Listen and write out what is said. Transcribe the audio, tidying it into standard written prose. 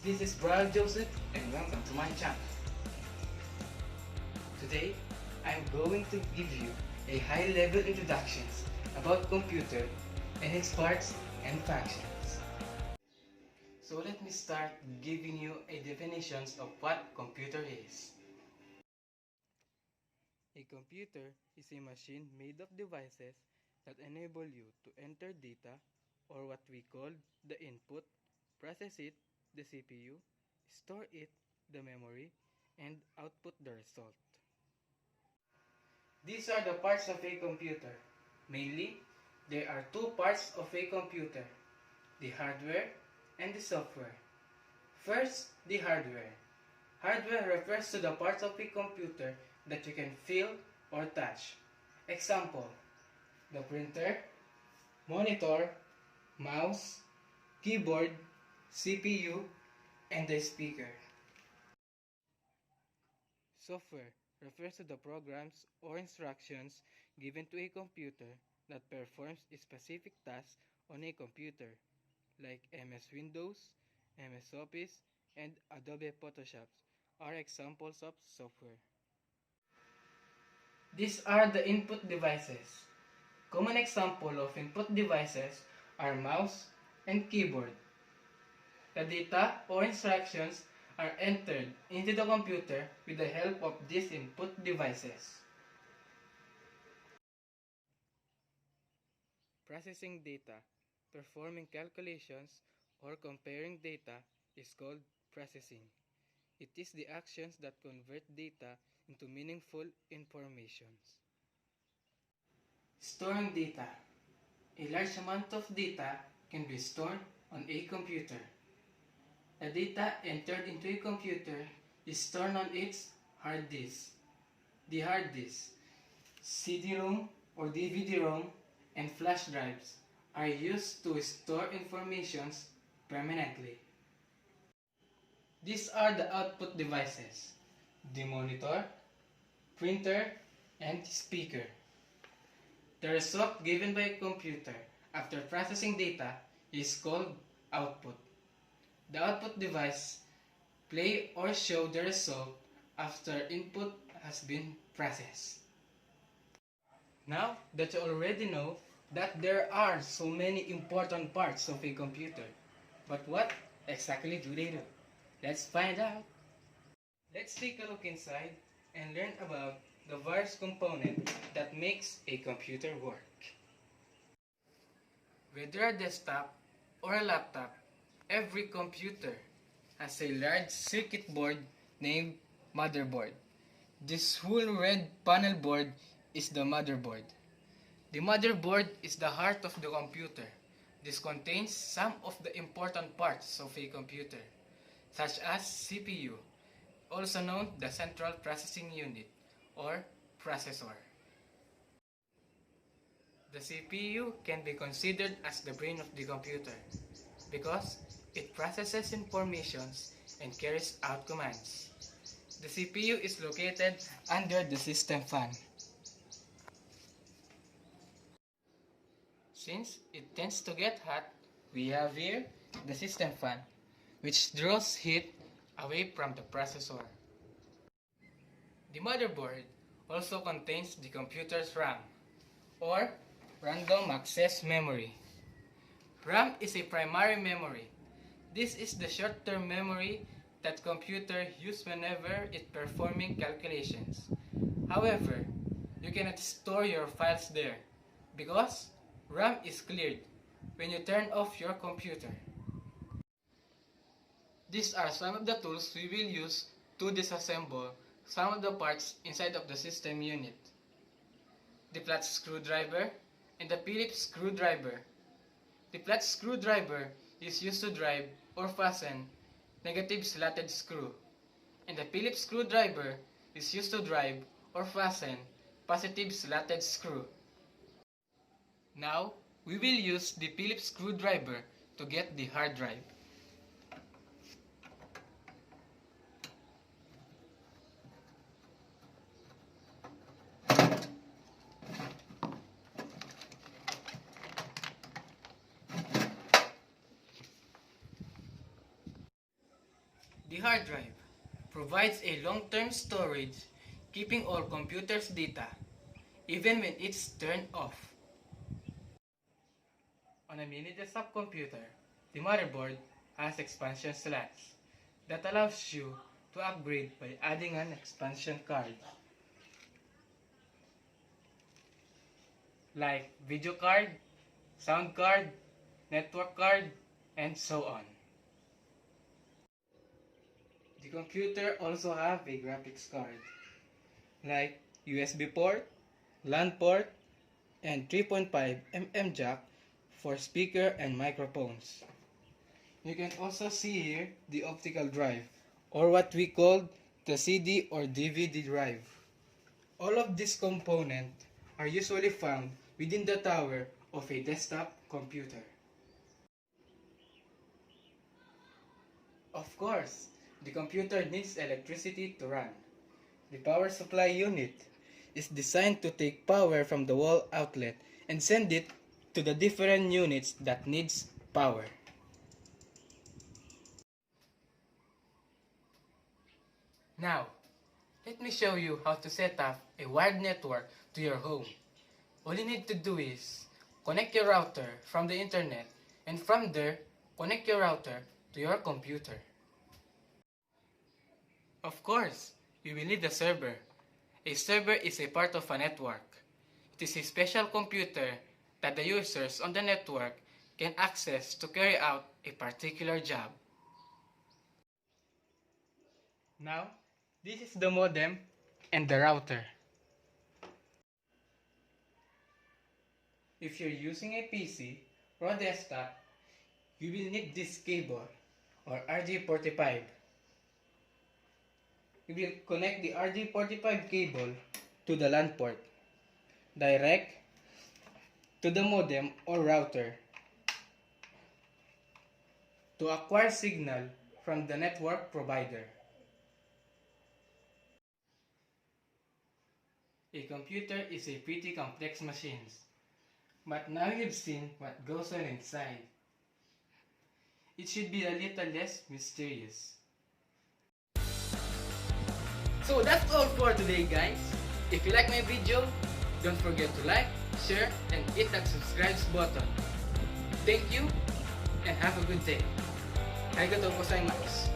This is Brad Joseph and welcome to my channel. Today, I'm going to give you a high-level introductions about computer and its parts and functions. So let me start giving you a definitions of what computer is. A computer is a machine made of devices that enable you to enter data, or what we call the input, process it, the CPU, store it, the memory, and output the result. These are the parts of a computer. Mainly, there are two parts of a computer, the hardware and the software. First, the hardware. Hardware refers to the parts of a computer that you can feel or touch. Example, the printer, monitor, mouse, keyboard, CPU, and the speaker. Software refers to the programs or instructions given to a computer that performs a specific task on a computer, like MS Windows, MS Office, and Adobe Photoshop are examples of software. These are the input devices. Common example of input devices are mouse and keyboard. The data or instructions are entered into the computer with the help of these input devices. Processing data, performing calculations, or comparing data is called processing. It is the actions that convert data into meaningful informations. Storing data. A large amount of data can be stored on a computer. The data entered into a computer is stored on its hard disk. The hard disk, CD-ROM or DVD-ROM, and flash drives are used to store information permanently. These are the output devices, the monitor, printer, and speaker. The result given by a computer after processing data is called output. The output device play or show the result after input has been processed. Now that you already know that there are so many important parts of a computer, but what exactly do they do? Let's find out. Let's take a look inside and learn about the various components that makes a computer work. Whether a desktop or a laptop, every computer has a large circuit board named motherboard. This whole red panel board is the motherboard. The motherboard is the heart of the computer. This contains some of the important parts of a computer, such as CPU, also known the Central Processing Unit, or processor. The CPU can be considered as the brain of the computer because it processes informations and carries out commands. The CPU is located under the system fan. Since it tends to get hot, we have here the system fan, which draws heat away from the processor. The motherboard also contains the computer's RAM, or random access memory. RAM is a primary memory. This is the short-term memory that computer use whenever it performing calculations. However, you cannot store your files there because RAM is cleared when you turn off your computer. These are some of the tools we will use to disassemble some of the parts inside of the system unit. The flat screwdriver and the Phillips screwdriver. The flat screwdriver is used to drive or fasten negative slotted screw, and the Phillips screwdriver is used to drive or fasten positive slotted screw. Now, we will use the Phillips screwdriver to get the hard drive. hard drive provides a long-term storage, keeping all computers' data, even when it's turned off. On a mini desktop computer, the motherboard has expansion slots that allows you to upgrade by adding an expansion card, like video card, sound card, network card, and so on. The computer also have a graphics card, like USB port, LAN port, and 3.5mm jack for speaker and microphones. You can also see here the optical drive, or what we call the CD or DVD drive. All of these components are usually found within the tower of a desktop computer. Of course, the computer needs electricity to run. The power supply unit is designed to take power from the wall outlet and send it to the different units that needs power. Now, let me show you how to set up a wired network to your home. All you need to do is connect your router from the internet, and from there, connect your router to your computer. Of course, you will need a server. A server is a part of a network. It is a special computer that the users on the network can access to carry out a particular job. Now, this is the modem and the router. If you're using a PC or a desktop, you will need this cable or RJ45. You will connect the RJ45 cable to the LAN port, direct to the modem or router to acquire signal from the network provider. A computer is a pretty complex machine, but now you've seen what goes on inside. It should be a little less mysterious. So that's all for today, guys. If you like my video, don't forget to like, share, and hit that subscribe button. Thank you, and have a good day. Arigatou gozaimasu.